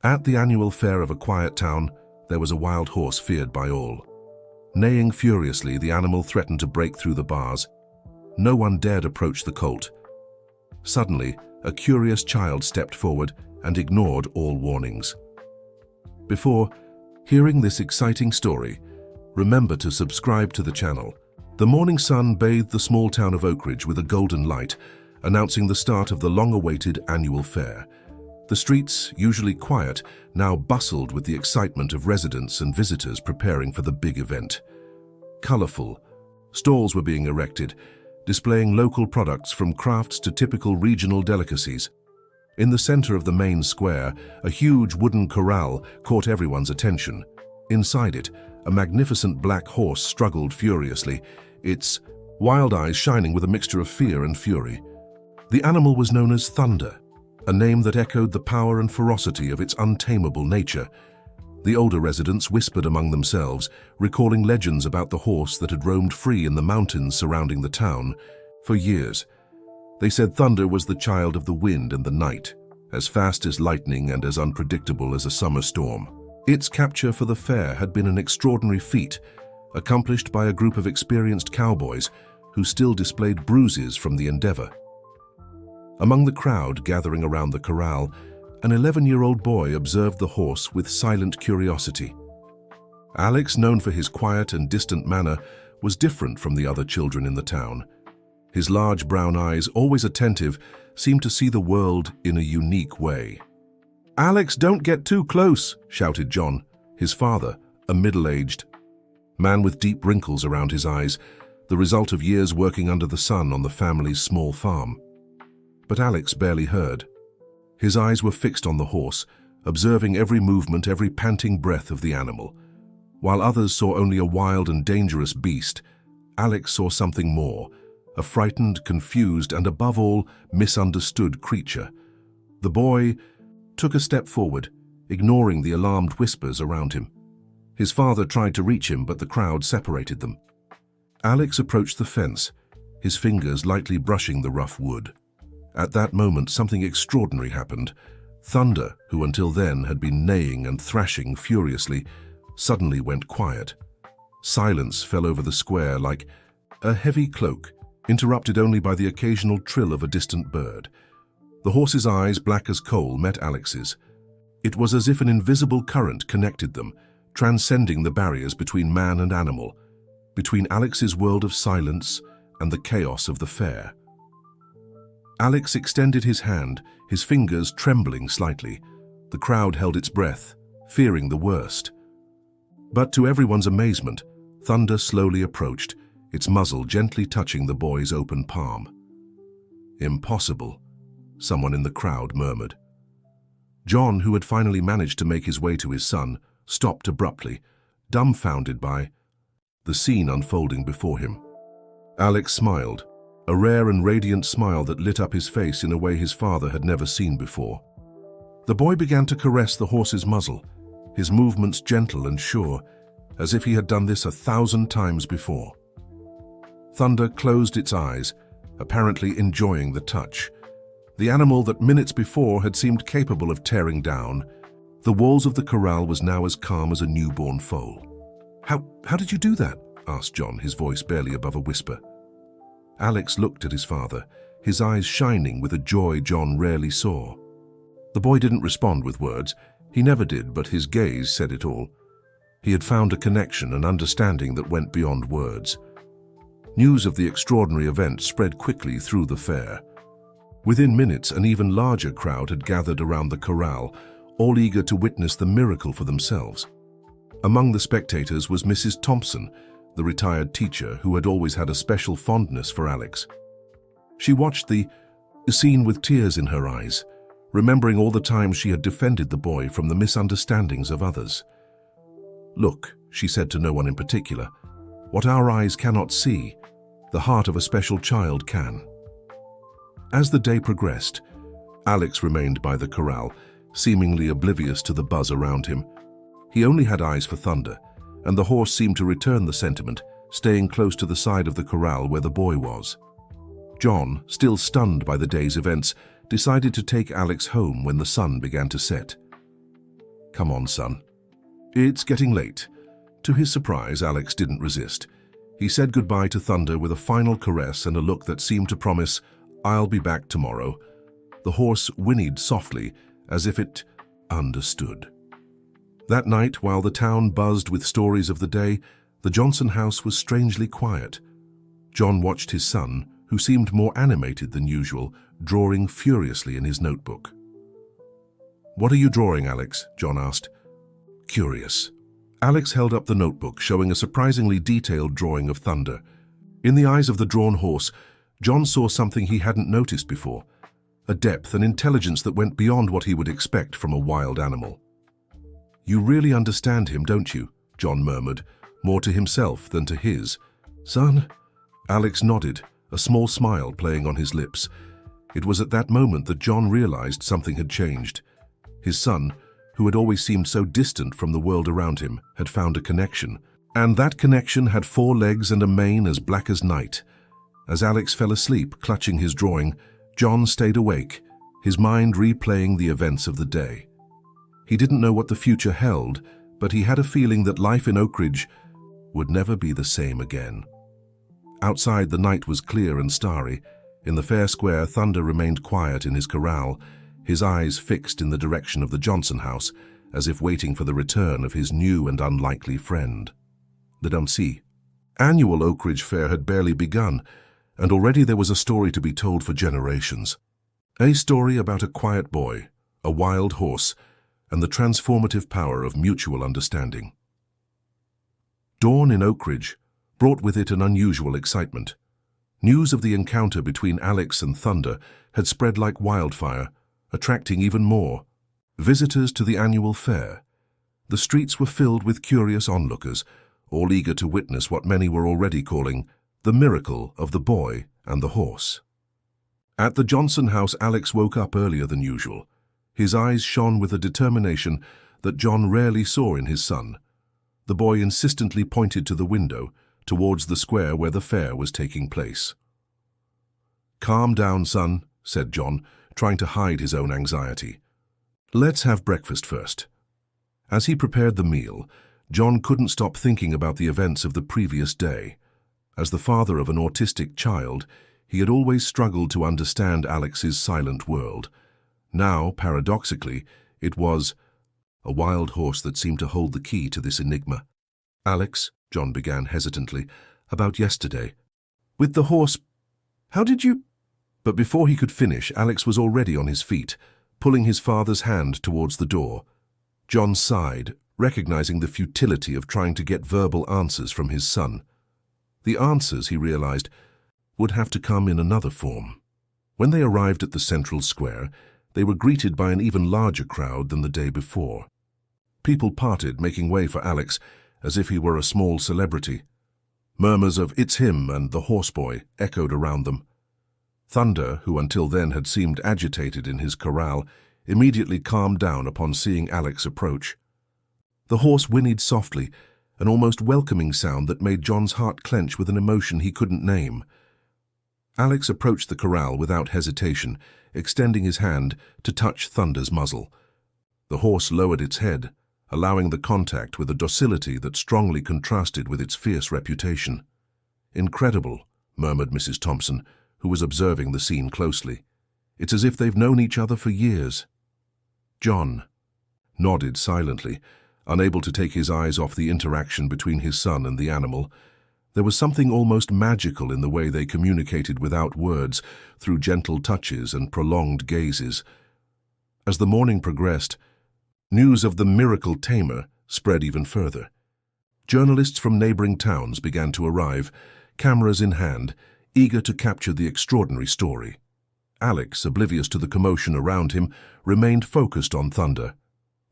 At the annual fair of a quiet town, there was a wild horse feared by all. Neighing furiously, the animal threatened to break through the bars. No one dared approach the colt. Suddenly, a curious child stepped forward and ignored all warnings. Before hearing this exciting story, remember to subscribe to the channel. The morning sun bathed the small town of Oakridge with a golden light, announcing the start of the long-awaited annual fair. The streets, usually quiet, now bustled with the excitement of residents and visitors preparing for the big event. Colorful, stalls were being erected, displaying local products from crafts to typical regional delicacies. In the center of the main square, a huge wooden corral caught everyone's attention. Inside it, a magnificent black horse struggled furiously, its wild eyes shining with a mixture of fear and fury. The animal was known as Thunder, a name that echoed the power and ferocity of its untamable nature. The older residents whispered among themselves, recalling legends about the horse that had roamed free in the mountains surrounding the town. For years, they said Thunder was the child of the wind and the night, as fast as lightning and as unpredictable as a summer storm. Its capture for the fair had been an extraordinary feat, accomplished by a group of experienced cowboys who still displayed bruises from the endeavor. Among the crowd gathering around the corral, an 11-year-old boy observed the horse with silent curiosity. Alex, known for his quiet and distant manner, was different from the other children in the town. His large brown eyes, always attentive, seemed to see the world in a unique way. "Alex, don't get too close," shouted John, his father, a middle-aged man with deep wrinkles around his eyes, the result of years working under the sun on the family's small farm. But Alex barely heard. His eyes were fixed on the horse, observing every movement, every panting breath of the animal. While others saw only a wild and dangerous beast, Alex saw something more, a frightened, confused, and above all, misunderstood creature. The boy took a step forward, ignoring the alarmed whispers around him. His father tried to reach him, but the crowd separated them. Alex approached the fence, his fingers lightly brushing the rough wood. At that moment, something extraordinary happened. Thunder, who until then had been neighing and thrashing furiously, suddenly went quiet. Silence fell over the square like a heavy cloak, interrupted only by the occasional trill of a distant bird. The horse's eyes, black as coal, met Alex's. It was as if an invisible current connected them, transcending the barriers between man and animal, between Alex's world of silence and the chaos of the fair. Alex extended his hand, his fingers trembling slightly. The crowd held its breath, fearing the worst. But to everyone's amazement, Thunder slowly approached, its muzzle gently touching the boy's open palm. "Impossible," someone in the crowd murmured. John, who had finally managed to make his way to his son, stopped abruptly, dumbfounded by the scene unfolding before him. Alex smiled, a rare and radiant smile that lit up his face in a way his father had never seen before. The boy began to caress the horse's muzzle, his movements gentle and sure, as if he had done this 1,000 times before. Thunder closed its eyes, apparently enjoying the touch. The animal that minutes before had seemed capable of tearing down the walls of the corral was now as calm as a newborn foal. How did you do that?" asked John, his voice barely above a whisper. Alex looked at his father, his eyes shining with a joy John rarely saw. The boy didn't respond with words. He never did, but his gaze said it all. He had found a connection, an understanding that went beyond words. News of the extraordinary event spread quickly through the fair. Within minutes, an even larger crowd had gathered around the corral, all eager to witness the miracle for themselves. Among the spectators was Mrs. Thompson, the retired teacher who had always had a special fondness for Alex. She watched the scene with tears in her eyes, remembering all the times she had defended the boy from the misunderstandings of others. "Look," she said to no one in particular, "what our eyes cannot see, the heart of a special child can." As the day progressed, Alex remained by the corral, seemingly oblivious to the buzz around him. He only had eyes for Thunder, and the horse seemed to return the sentiment, staying close to the side of the corral where the boy was. John, still stunned by the day's events, decided to take Alex home when the sun began to set. Come on, son. It's getting late. To his surprise, Alex didn't resist. He said goodbye to Thunder with a final caress and a look that seemed to promise, "I'll be back tomorrow." The horse whinnied softly, as if it understood. That night, while the town buzzed with stories of the day, the Johnson house was strangely quiet. John watched his son, who seemed more animated than usual, drawing furiously in his notebook. "What are you drawing, Alex?" John asked. "Curious." Alex held up the notebook, showing a surprisingly detailed drawing of Thunder. In the eyes of the drawn horse, John saw something he hadn't noticed before, a depth and intelligence that went beyond what he would expect from a wild animal. "You really understand him, don't you?" John murmured, more to himself than to his. "Son?" Alex nodded, a small smile playing on his lips. It was at that moment that John realized something had changed. His son, who had always seemed so distant from the world around him, had found a connection. And that connection had 4 legs and a mane as black as night. As Alex fell asleep, clutching his drawing, John stayed awake, his mind replaying the events of the day. He didn't know what the future held, but he had a feeling that life in Oakridge would never be the same again. Outside, the night was clear and starry. In the fair square, Thunder remained quiet in his corral, his eyes fixed in the direction of the Johnson house, as if waiting for the return of his new and unlikely friend. The Dempsey annual Oakridge Fair had barely begun, and already there was a story to be told for generations. A story about a quiet boy, a wild horse, and the transformative power of mutual understanding. Dawn in Oakridge brought with it an unusual excitement. News of the encounter between Alex and Thunder had spread like wildfire, attracting even more visitors to the annual fair. The streets were filled with curious onlookers, all eager to witness what many were already calling the miracle of the boy and the horse. At the Johnson house, Alex woke up earlier than usual. His eyes shone with a determination that John rarely saw in his son. The boy insistently pointed to the window, towards the square where the fair was taking place. "Calm down, son," said John, trying to hide his own anxiety. "Let's have breakfast first." As he prepared the meal, John couldn't stop thinking about the events of the previous day. As the father of an autistic child, he had always struggled to understand Alex's silent world. Now, paradoxically, it was a wild horse that seemed to hold the key to this enigma. "Alex," John began hesitantly, "about yesterday. With the horse, how did you—" But before he could finish, Alex was already on his feet, pulling his father's hand towards the door. John sighed, recognizing the futility of trying to get verbal answers from his son. The answers, he realized, would have to come in another form. When they arrived at the central square, they were greeted by an even larger crowd than the day before. People parted, making way for Alex, as if he were a small celebrity. Murmurs of "It's him" and "the horseboy" echoed around them. Thunder, who until then had seemed agitated in his corral, immediately calmed down upon seeing Alex approach. The horse whinnied softly, an almost welcoming sound that made John's heart clench with an emotion he couldn't name. Alex approached the corral without hesitation, extending his hand to touch Thunder's muzzle. The horse lowered its head, allowing the contact with a docility that strongly contrasted with its fierce reputation. "Incredible," murmured Mrs. Thompson, who was observing the scene closely. "It's as if they've known each other for years." John nodded silently, unable to take his eyes off the interaction between his son and the animal. There was something almost magical in the way they communicated without words, through gentle touches and prolonged gazes. As the morning progressed, news of the miracle tamer spread even further. Journalists from neighboring towns began to arrive, cameras in hand, eager to capture the extraordinary story. Alex, oblivious to the commotion around him, remained focused on Thunder.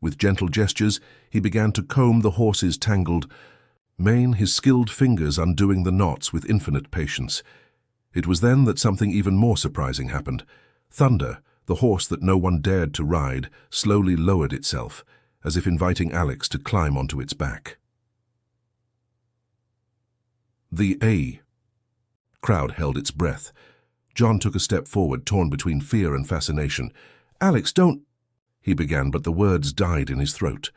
With gentle gestures, he began to comb the horse's tangled mane, his skilled fingers undoing the knots with infinite patience. It was then that something even more surprising happened. Thunder, the horse that no one dared to ride, slowly lowered itself, as if inviting Alex to climb onto its back. The crowd held its breath. John took a step forward, torn between fear and fascination. "Alex, don't—" he began, but the words died in his throat.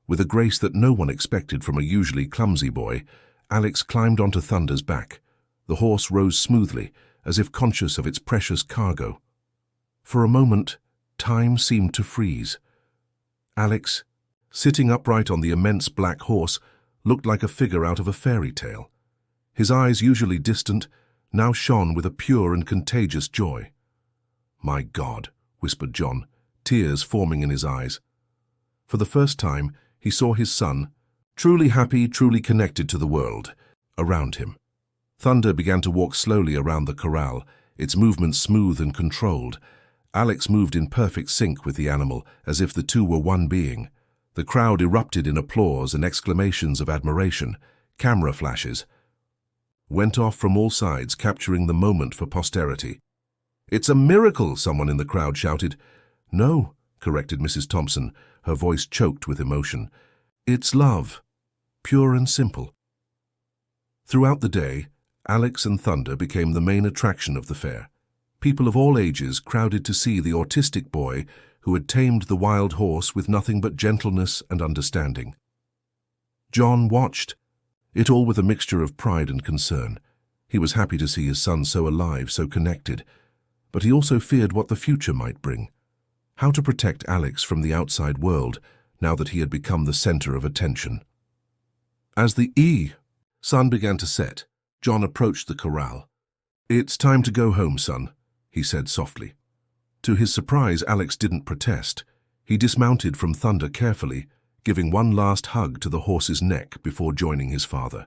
With a grace that no one expected from a usually clumsy boy, Alex climbed onto Thunder's back. The horse rose smoothly, as if conscious of its precious cargo. For a moment, time seemed to freeze. Alex, sitting upright on the immense black horse, looked like a figure out of a fairy tale. His eyes, usually distant, now shone with a pure and contagious joy. "My God," whispered John, tears forming in his eyes. For the first time, he saw his son, truly happy, truly connected to the world, around him. Thunder began to walk slowly around the corral, its movements smooth and controlled. Alex moved in perfect sync with the animal, as if the two were one being. The crowd erupted in applause and exclamations of admiration. Camera flashes went off from all sides, capturing the moment for posterity. "It's a miracle," someone in the crowd shouted. "No," corrected Mrs. Thompson, her voice choked with emotion. "It's love, pure and simple." Throughout the day, Alex and Thunder became the main attraction of the fair. People of all ages crowded to see the autistic boy who had tamed the wild horse with nothing but gentleness and understanding. John watched, it all with a mixture of pride and concern. He was happy to see his son so alive, so connected, but he also feared what the future might bring. How to protect Alex from the outside world now that he had become the center of attention. As the sun began to set, John approached the corral. "It's time to go home, son," he said softly. To his surprise, Alex didn't protest. He dismounted from Thunder carefully, giving one last hug to the horse's neck before joining his father.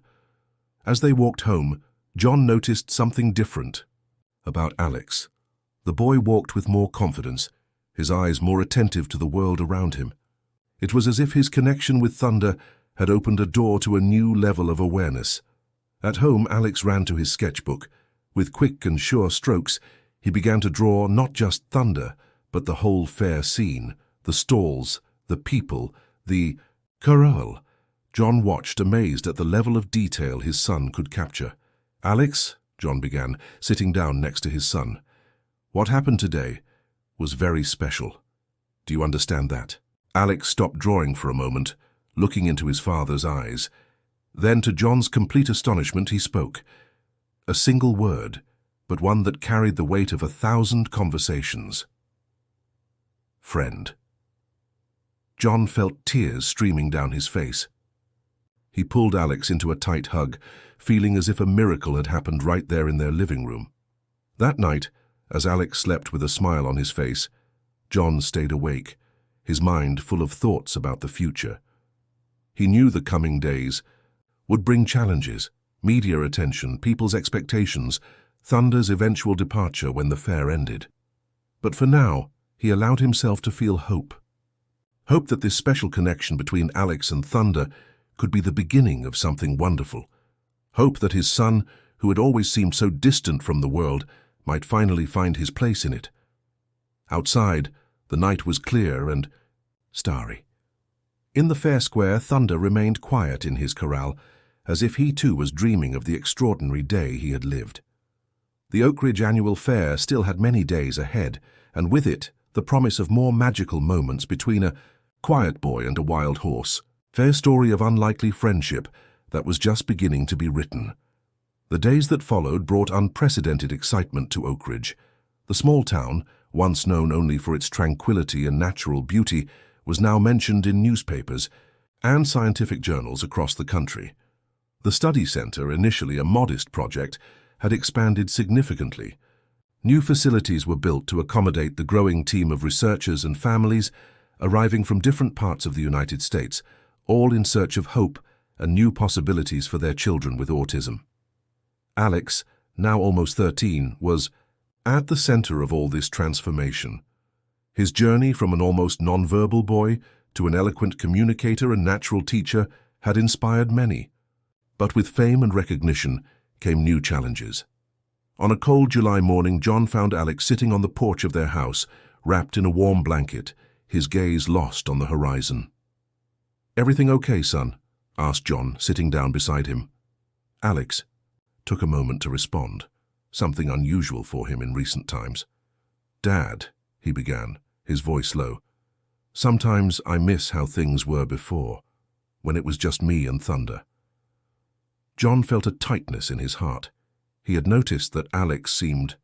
As they walked home, John noticed something different about Alex. The boy walked with more confidence, his eyes more attentive to the world around him. It was as if his connection with Thunder had opened a door to a new level of awareness. At home, Alex ran to his sketchbook. With quick and sure strokes, he began to draw not just Thunder, but the whole fair scene, the stalls, the people, the corral. John watched, amazed at the level of detail his son could capture. "Alex," John began, sitting down next to his son, "what happened today was very special. Do you understand that?" Alex stopped drawing for a moment, looking into his father's eyes. Then, to John's complete astonishment, he spoke. A single word, but one that carried the weight of 1,000 conversations. "Friend." John felt tears streaming down his face. He pulled Alex into a tight hug, feeling as if a miracle had happened right there in their living room. That night, as Alex slept with a smile on his face, John stayed awake, his mind full of thoughts about the future. He knew the coming days would bring challenges, media attention, people's expectations, Thunder's eventual departure when the fair ended. But for now, he allowed himself to feel hope. Hope that this special connection between Alex and Thunder could be the beginning of something wonderful. Hope that his son, who had always seemed so distant from the world, might finally find his place in it. Outside, the night was clear and starry. In the fair square, Thunder remained quiet in his corral, as if he too was dreaming of the extraordinary day he had lived. The Oak Ridge Annual Fair still had many days ahead, and with it the promise of more magical moments between a quiet boy and a wild horse, fair story of unlikely friendship that was just beginning to be written. The days that followed brought unprecedented excitement to Oak Ridge. The small town, once known only for its tranquility and natural beauty, was now mentioned in newspapers and scientific journals across the country. The study center, initially a modest project, had expanded significantly. New facilities were built to accommodate the growing team of researchers and families arriving from different parts of the United States, all in search of hope and new possibilities for their children with autism. Alex, now almost 13, was at the center of all this transformation. His journey from an almost nonverbal boy to an eloquent communicator and natural teacher had inspired many. But with fame and recognition came new challenges. On a cold July morning, John found Alex sitting on the porch of their house, wrapped in a warm blanket, his gaze lost on the horizon. "Everything okay, son?" asked John, sitting down beside him. Alex took a moment to respond, something unusual for him in recent times. "Dad," he began, his voice low, Sometimes I miss how things were before, when it was just me and Thunder. John felt a tightness in his heart. He had noticed that Alex seemed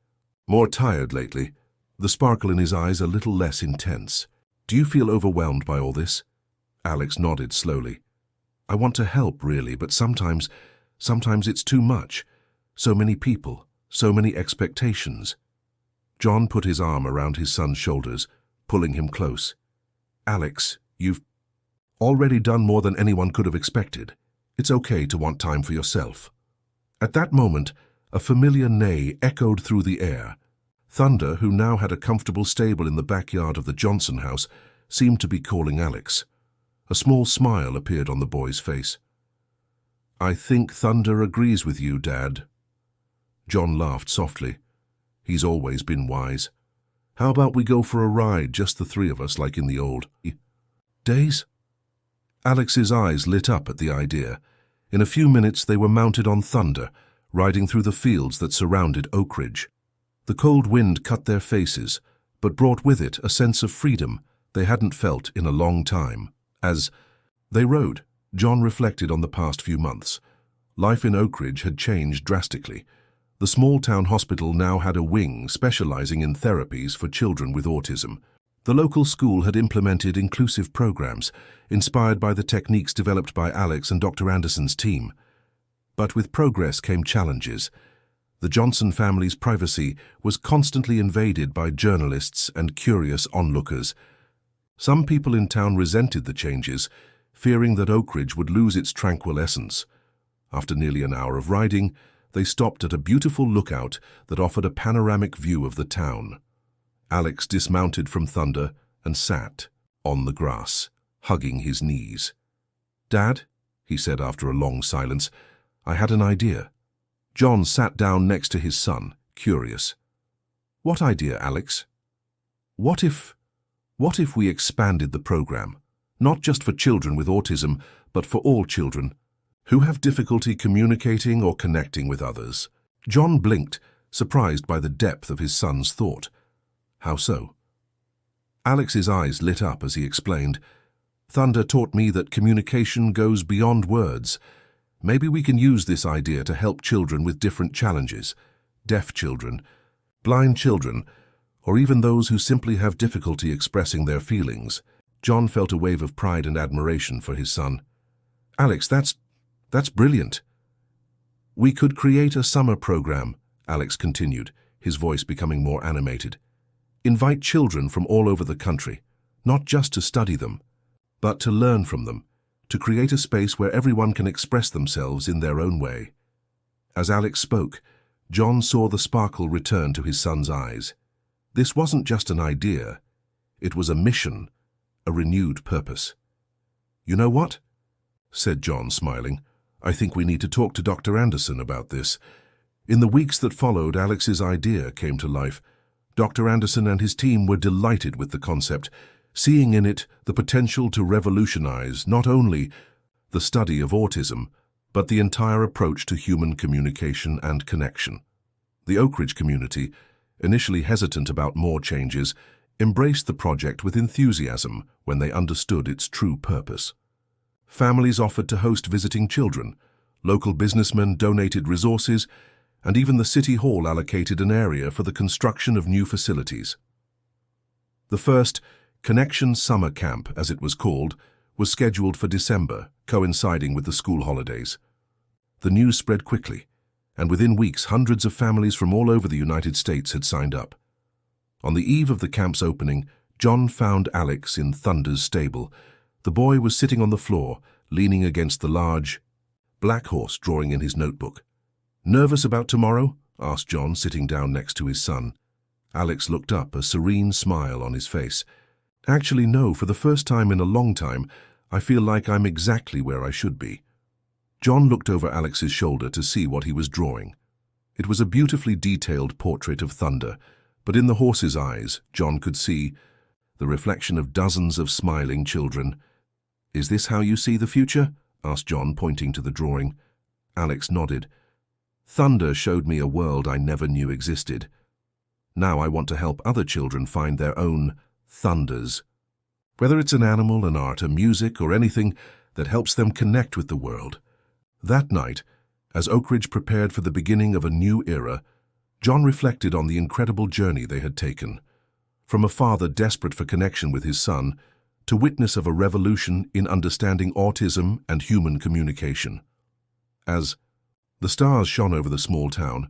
more tired lately, the sparkle in his eyes a little less intense. Do you feel overwhelmed by all this? Alex nodded slowly. I want to help, really, but sometimes it's too much. So many people, so many expectations. John put his arm around his son's shoulders, pulling him close. Alex, you've already done more than anyone could have expected. It's okay to want time for yourself. At that moment, a familiar neigh echoed through the air. Thunder, who now had a comfortable stable in the backyard of the Johnson house, seemed to be calling Alex. A small smile appeared on the boy's face. I think Thunder agrees with you, Dad. John laughed softly. He's always been wise. How about we go for a ride, just the three of us, like in the old days? Alex's eyes lit up at the idea. In a few minutes they were mounted on Thunder, riding through the fields that surrounded Oak Ridge. The cold wind cut their faces, but brought with it a sense of freedom they hadn't felt in a long time. As they rode, John reflected on the past few months. Life in Oak Ridge had changed drastically. The small-town hospital now had a wing specializing in therapies for children with autism. The local school had implemented inclusive programs, inspired by the techniques developed by Alex and Dr. Anderson's team. But with progress came challenges. The Johnson family's privacy was constantly invaded by journalists and curious onlookers. Some people in town resented the changes, fearing that Oak Ridge would lose its tranquil essence. After nearly an hour of riding, they stopped at a beautiful lookout that offered a panoramic view of the town. Alex dismounted from Thunder and sat on the grass, hugging his knees. Dad, he said after a long silence, I had an idea. John sat down next to his son, curious. What idea, Alex? What if we expanded the program, not just for children with autism, but for all children who have difficulty communicating or connecting with others? John blinked, surprised by the depth of his son's thought. How so? Alex's eyes lit up as he explained. Thunder taught me that communication goes beyond words. Maybe we can use this idea to help children with different challenges, deaf children, blind children, or even those who simply have difficulty expressing their feelings. John felt a wave of pride and admiration for his son. Alex, that's brilliant. We could create a summer program, Alex continued, his voice becoming more animated. Invite children from all over the country, not just to study them, but to learn from them, to create a space where everyone can express themselves in their own way. As Alex spoke, John saw the sparkle return to his son's eyes. This wasn't just an idea. It was a mission, a renewed purpose. You know what? Said John, smiling. I think we need to talk to Dr. Anderson about this. In the weeks that followed, Alex's idea came to life. Dr. Anderson and his team were delighted with the concept, seeing in it the potential to revolutionize not only the study of autism, but the entire approach to human communication and connection. The Oak Ridge community, initially hesitant about more changes, embraced the project with enthusiasm when they understood its true purpose. Families offered to host visiting children, local businessmen donated resources, and even the City Hall allocated an area for the construction of new facilities. The first Connection Summer Camp, as it was called, was scheduled for December, coinciding with the school holidays. The news spread quickly, and within weeks hundreds of families from all over the United States had signed up. On the eve of the camp's opening, John found Alex in Thunder's stable. The boy was sitting on the floor, leaning against the large black horse, drawing in his notebook. Nervous about tomorrow? Asked John, sitting down next to his son. Alex looked up, a serene smile on his face. Actually, no, for the first time in a long time, I feel like I'm exactly where I should be. John looked over Alex's shoulder to see what he was drawing. It was a beautifully detailed portrait of Thunder, but in the horse's eyes, John could see the reflection of dozens of smiling children. Is this how you see the future? Asked John, pointing to the drawing. Alex nodded. Thunder showed me a world I never knew existed. Now I want to help other children find their own Thunders. Whether it's an animal, an art, a music, or anything that helps them connect with the world. That night, as Oak Ridge prepared for the beginning of a new era, John reflected on the incredible journey they had taken. From a father desperate for connection with his son, to witness of a revolution in understanding autism and human communication. As the stars shone over the small town,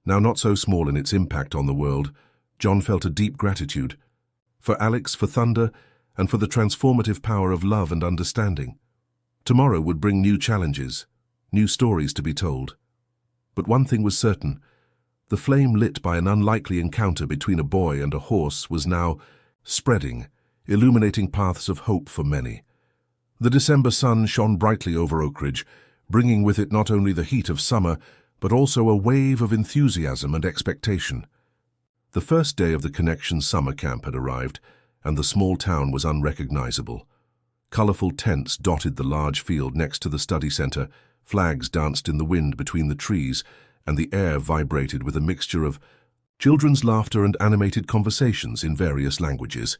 now not so small in its impact on the world, John felt a deep gratitude for Alex, for Thunder, and for the transformative power of love and understanding. Tomorrow would bring new challenges, new stories to be told. But one thing was certain: the flame lit by an unlikely encounter between a boy and a horse was now spreading, illuminating paths of hope for many. The December sun shone brightly over Oak Ridge, bringing with it not only the heat of summer, but also a wave of enthusiasm and expectation. The first day of the Connection summer camp had arrived, and the small town was unrecognizable. Colorful tents dotted the large field next to the study center, flags danced in the wind between the trees, and the air vibrated with a mixture of children's laughter and animated conversations in various languages.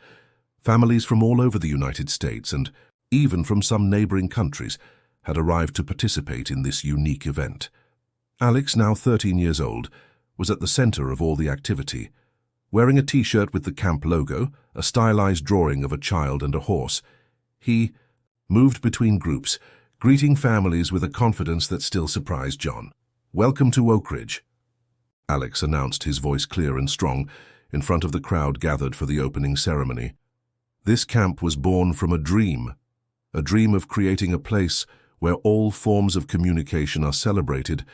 Families from all over the United States, and even from some neighboring countries, had arrived to participate in this unique event. Alex, now 13 years old, was at the center of all the activity. Wearing a t-shirt with the camp logo, a stylized drawing of a child and a horse, he moved between groups, greeting families with a confidence that still surprised John. "Welcome to Oak Ridge," Alex announced, his voice clear and strong, in front of the crowd gathered for the opening ceremony. This camp was born from a dream of creating a place where all forms of communication are celebrated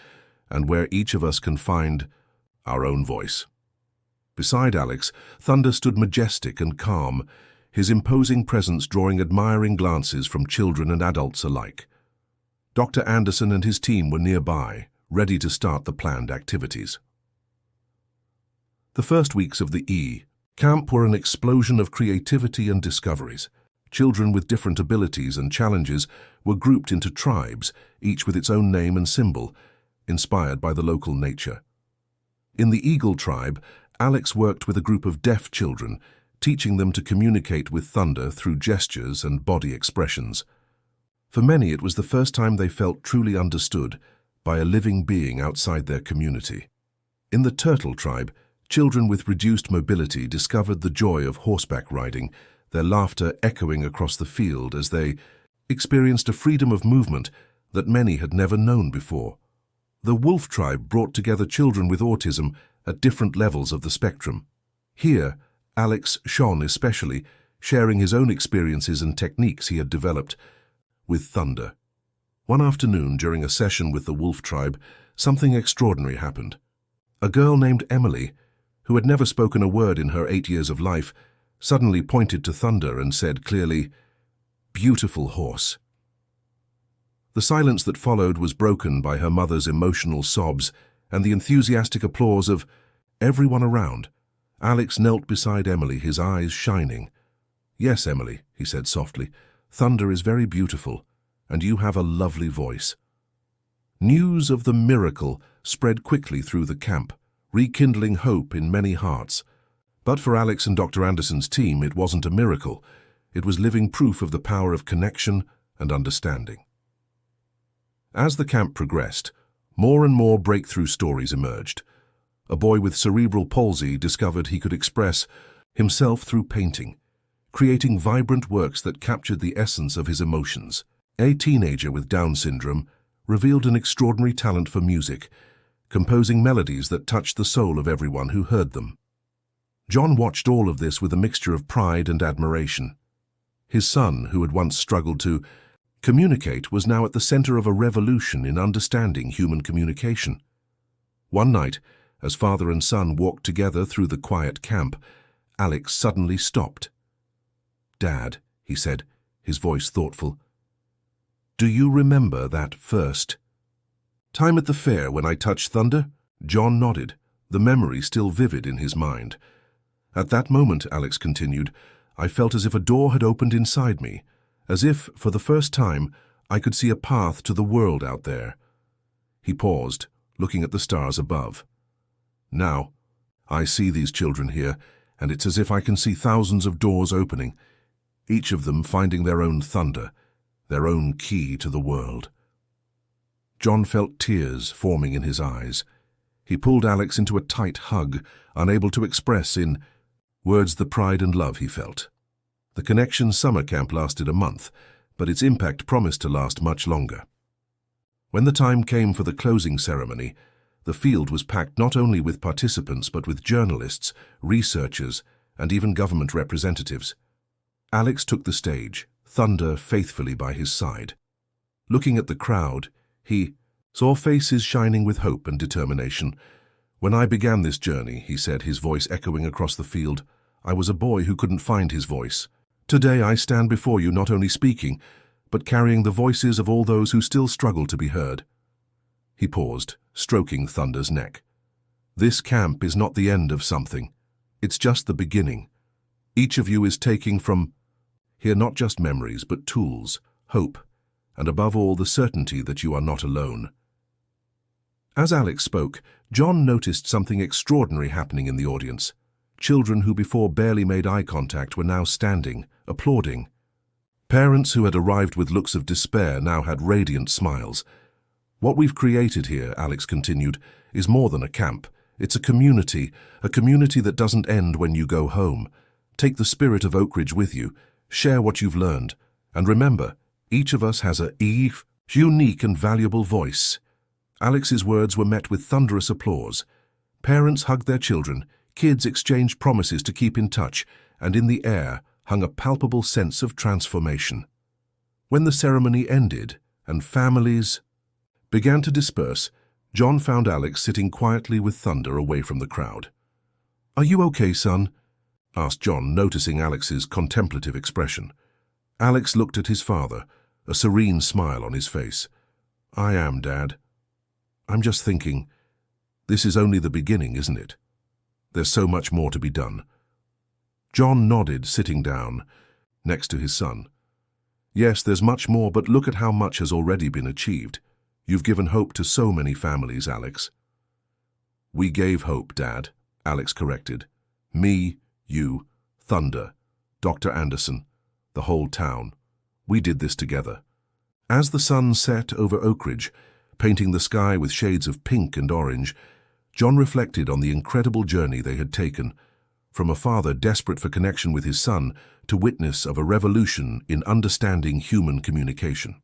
and where each of us can find our own voice. Beside Alex, Thunder stood majestic and calm, his imposing presence drawing admiring glances from children and adults alike. Dr. Anderson and his team were nearby, ready to start the planned activities. The first weeks of the camp were an explosion of creativity and discoveries. Children with different abilities and challenges were grouped into tribes, each with its own name and symbol, inspired by the local nature. In the Eagle tribe, Alex worked with a group of deaf children, teaching them to communicate with Thunder through gestures and body expressions. For many, it was the first time they felt truly understood by a living being outside their community. In the Turtle tribe, children with reduced mobility discovered the joy of horseback riding, their laughter echoing across the field as they experienced a freedom of movement that many had never known before. The Wolf tribe brought together children with autism at different levels of the spectrum. Here, Alex shone especially, sharing his own experiences and techniques he had developed with Thunder. One afternoon, during a session with the Wolf tribe, something extraordinary happened. A girl named Emily, who had never spoken a word in her 8 years of life, suddenly pointed to Thunder and said clearly, "Beautiful horse." The silence that followed was broken by her mother's emotional sobs and the enthusiastic applause of everyone around. Alex knelt beside Emily, his eyes shining. "Yes, Emily," he said softly, "Thunder is very beautiful, and you have a lovely voice." News of the miracle spread quickly through the camp, rekindling hope in many hearts. But for Alex and Dr. Anderson's team, it wasn't a miracle. It was living proof of the power of connection and understanding. As the camp progressed, more and more breakthrough stories emerged. A boy with cerebral palsy discovered he could express himself through painting, creating vibrant works that captured the essence of his emotions. A teenager with Down syndrome revealed an extraordinary talent for music, composing melodies that touched the soul of everyone who heard them. John watched all of this with a mixture of pride and admiration. His son, who had once struggled to communicate, was now at the center of a revolution in understanding human communication. One night, as father and son walked together through the quiet camp, Alex suddenly stopped. "Dad," he said, his voice thoughtful, "do you remember that first time at the fair when I touched Thunder?" John nodded, the memory still vivid in his mind. "At that moment," Alex continued, "I felt as if a door had opened inside me, as if, for the first time, I could see a path to the world out there." He paused, looking at the stars above. "Now, I see these children here, and it's as if I can see thousands of doors opening, each of them finding their own thunder, their own key to the world. John felt tears forming in his eyes. He pulled Alex into a tight hug, unable to express in words the pride and love he felt. The Connection summer camp lasted a month, but its impact promised to last much longer. When the time came for the closing ceremony, the field was packed not only with participants but with journalists, researchers, and even government representatives. Alex took the stage, thunder faithfully by his side. Looking at the crowd, he saw faces shining with hope and determination. "When I began this journey," he said, his voice echoing across the field, "I was a boy who couldn't find his voice. Today I stand before you not only speaking, but carrying the voices of all those who still struggle to be heard." He paused, stroking Thunder's neck. "This camp is not the end of something. It's just the beginning. Each of you is taking from here not just memories, but tools, hope, and above all the certainty that you are not alone." As Alex spoke, John noticed something extraordinary happening in the audience. Children who before barely made eye contact were now standing, applauding. Parents who had arrived with looks of despair now had radiant smiles. "What we've created here," Alex continued, "is more than a camp. It's a community that doesn't end when you go home. Take the spirit of Oak Ridge with you, share what you've learned, and remember, each of us has a unique and valuable voice." Alex's words were met with thunderous applause. Parents hugged their children, kids exchanged promises to keep in touch, and in the air hung a palpable sense of transformation. When the ceremony ended and families began to disperse, John found Alex sitting quietly with Thunder away from the crowd. "Are you okay, son?" asked John, noticing Alex's contemplative expression. Alex looked at his father, a serene smile on his face. "I am, Dad. I'm just thinking, this is only the beginning, isn't it? There's so much more to be done." John nodded, sitting down next to his son. "Yes, there's much more, but look at how much has already been achieved. You've given hope to so many families, Alex." "We gave hope, Dad," Alex corrected. "Me, you, Thunder, Dr. Anderson, the whole town. We did this together." As the sun set over Oak Ridge, painting the sky with shades of pink and orange, John reflected on the incredible journey they had taken, from a father desperate for connection with his son to witness of a revolution in understanding human communication.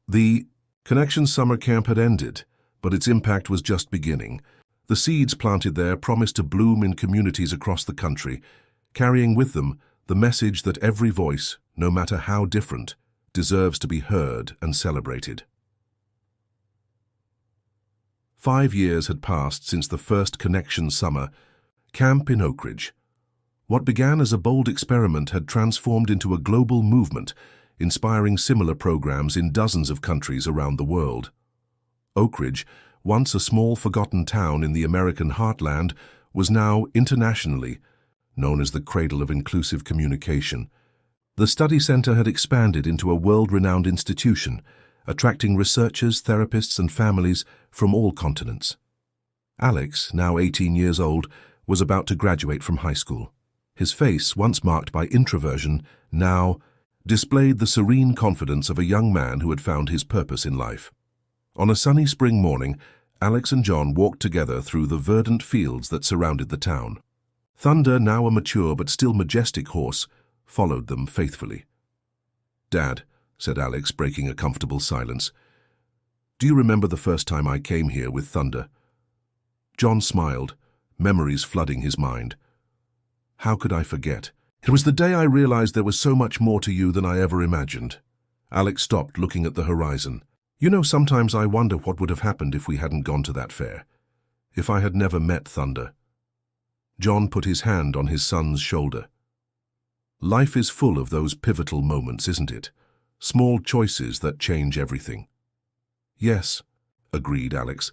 The Connection summer camp had ended, but its impact was just beginning. The seeds planted there promised to bloom in communities across the country, carrying with them the message that every voice, no matter how different, deserves to be heard and celebrated. 5 years had passed since the first Connection summer camp in Oak Ridge. What began as a bold experiment had transformed into a global movement, inspiring similar programs in dozens of countries around the world. Oak Ridge, once a small forgotten town in the American heartland, was now internationally known as the cradle of inclusive communication. The study center had expanded into a world-renowned institution, attracting researchers, therapists, and families from all continents. Alex, now 18 years old, was about to graduate from high school. His face, once marked by introversion, now displayed the serene confidence of a young man who had found his purpose in life. On a sunny spring morning, Alex and John walked together through the verdant fields that surrounded the town. Thunder, now a mature but still majestic horse, followed them faithfully. "Dad," said Alex, breaking a comfortable silence, "do you remember the first time I came here with Thunder?" John smiled, memories flooding his mind. "How could I forget? It was the day I realized there was so much more to you than I ever imagined." Alex stopped, looking at the horizon. "You know, sometimes I wonder what would have happened if we hadn't gone to that fair. If I had never met Thunder." John put his hand on his son's shoulder. "Life is full of those pivotal moments, isn't it? Small choices that change everything." "Yes," agreed Alex.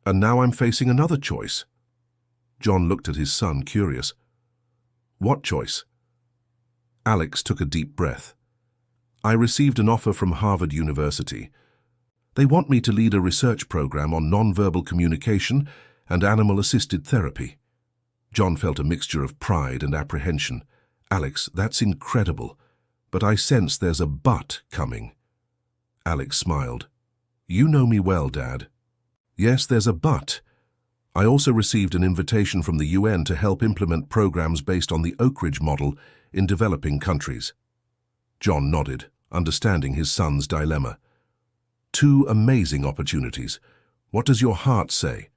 "And now I'm facing another choice." John looked at his son, curious. "What choice?" Alex took a deep breath. "I received an offer from Harvard University. They want me to lead a research program on nonverbal communication and animal-assisted therapy." John felt a mixture of pride and apprehension. Alex, that's incredible, but I sense there's a but coming. Alex smiled. You know me well, Dad. Yes, there's a but. I also received an invitation from the UN to help implement programs based on the Oak Ridge model in developing countries. John nodded, understanding his son's dilemma. Two amazing opportunities. What does your heart say?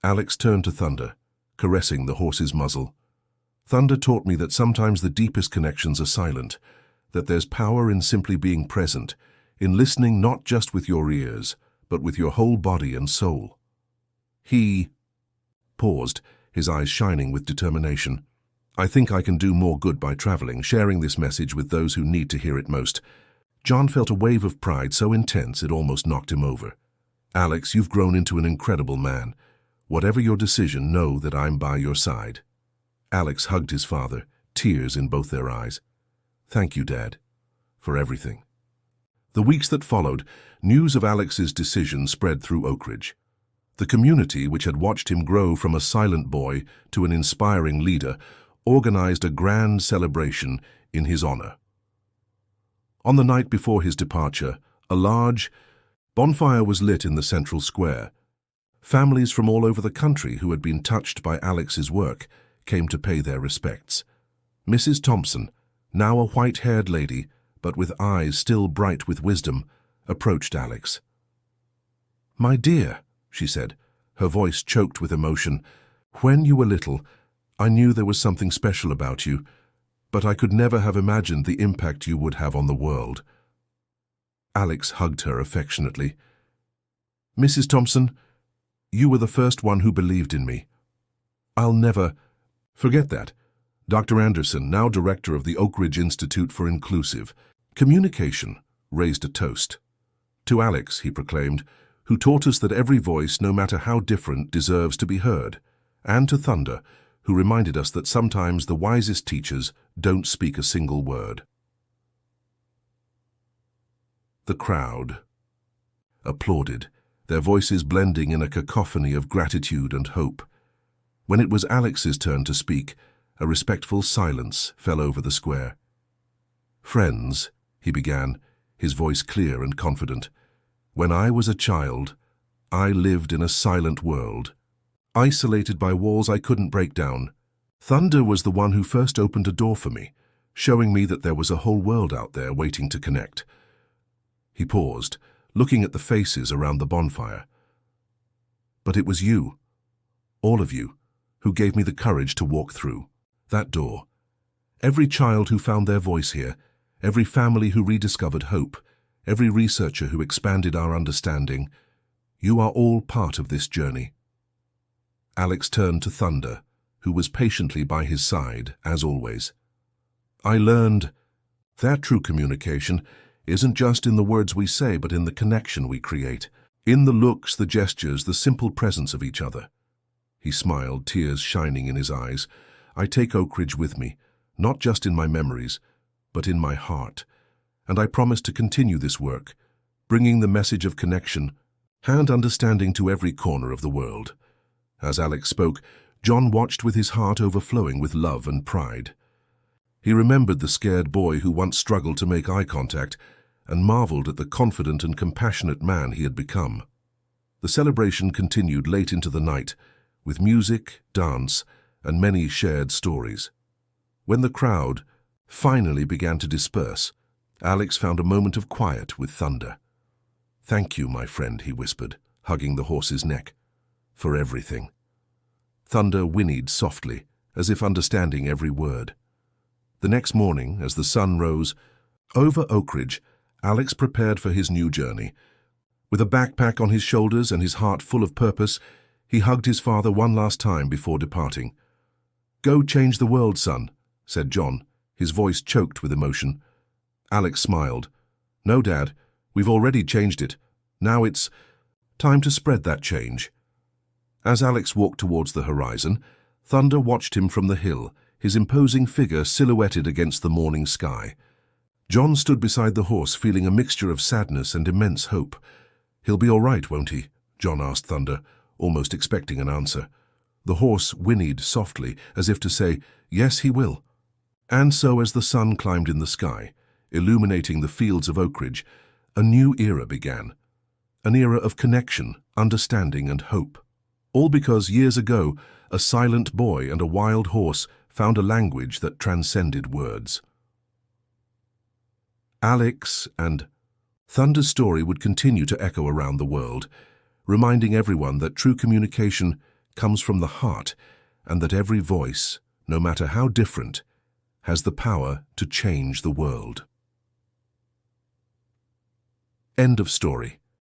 Alex turned to Thunder, caressing the horse's muzzle. Thunder taught me that sometimes the deepest connections are silent, that there's power in simply being present, in listening not just with your ears, but with your whole body and soul. He paused, his eyes shining with determination. I think I can do more good by traveling, sharing this message with those who need to hear it most. John felt a wave of pride so intense it almost knocked him over. Alex, you've grown into an incredible man. Whatever your decision, know that I'm by your side. Alex hugged his father, tears in both their eyes. Thank you, Dad, for everything. The weeks that followed, news of Alex's decision spread through Oak Ridge. The community, which had watched him grow from a silent boy to an inspiring leader, organized a grand celebration in his honor. On the night before his departure, a large bonfire was lit in the central square. Families from all over the country who had been touched by Alex's work came to pay their respects. Mrs. Thompson, now a white-haired lady, but with eyes still bright with wisdom, approached Alex. My dear, she said, her voice choked with emotion, when you were little, I knew there was something special about you, but I could never have imagined the impact you would have on the world. Alex hugged her affectionately. Mrs. Thompson, you were the first one who believed in me. I'll never forget that. Dr. Anderson, now director of the Oak Ridge Institute for Inclusive Communication, raised a toast. To Alex, he proclaimed, who taught us that every voice, no matter how different, deserves to be heard, and to Thunder, who reminded us that sometimes the wisest teachers don't speak a single word. The crowd applauded, their voices blending in a cacophony of gratitude and hope. When it was Alex's turn to speak, a respectful silence fell over the square. Friends, he began, his voice clear and confident, when I was a child, I lived in a silent world, isolated by walls I couldn't break down. Thunder was the one who first opened a door for me, showing me that there was a whole world out there waiting to connect. He paused, looking at the faces around the bonfire. But it was you, all of you, who gave me the courage to walk through that door. Every child who found their voice here, every family who rediscovered hope, every researcher who expanded our understanding, you are all part of this journey. Alex turned to Thunder, who was patiently by his side, as always. I learned that true communication isn't just in the words we say, but in the connection we create, in the looks, the gestures, the simple presence of each other. He smiled, tears shining in his eyes. I take Oak Ridge with me, not just in my memories, but in my heart. And I promise to continue this work, bringing the message of connection and understanding to every corner of the world. As Alex spoke, John watched with his heart overflowing with love and pride. He remembered the scared boy who once struggled to make eye contact and marveled at the confident and compassionate man he had become. The celebration continued late into the night, with music, dance, and many shared stories. When the crowd finally began to disperse, Alex found a moment of quiet with Thunder. Thank you, my friend, he whispered, hugging the horse's neck, for everything. Thunder whinnied softly, as if understanding every word. The next morning, as the sun rose, over Oak Ridge, Alex prepared for his new journey. With a backpack on his shoulders and his heart full of purpose, he hugged his father one last time before departing. Go change the world, son, said John, his voice choked with emotion. Alex smiled. No, Dad, we've already changed it. Now it's time to spread that change. As Alex walked towards the horizon, Thunder watched him from the hill, his imposing figure silhouetted against the morning sky. John stood beside the horse, feeling a mixture of sadness and immense hope. He'll be all right, won't he? John asked Thunder, almost expecting an answer. The horse whinnied softly, as if to say, "Yes, he will." And so as the sun climbed in the sky, illuminating the fields of Oakridge, a new era began. An era of connection, understanding, and hope. All because years ago, a silent boy and a wild horse found a language that transcended words. Alex and Thunder's story would continue to echo around the world, reminding everyone that true communication comes from the heart and that every voice, no matter how different, has the power to change the world. End of story.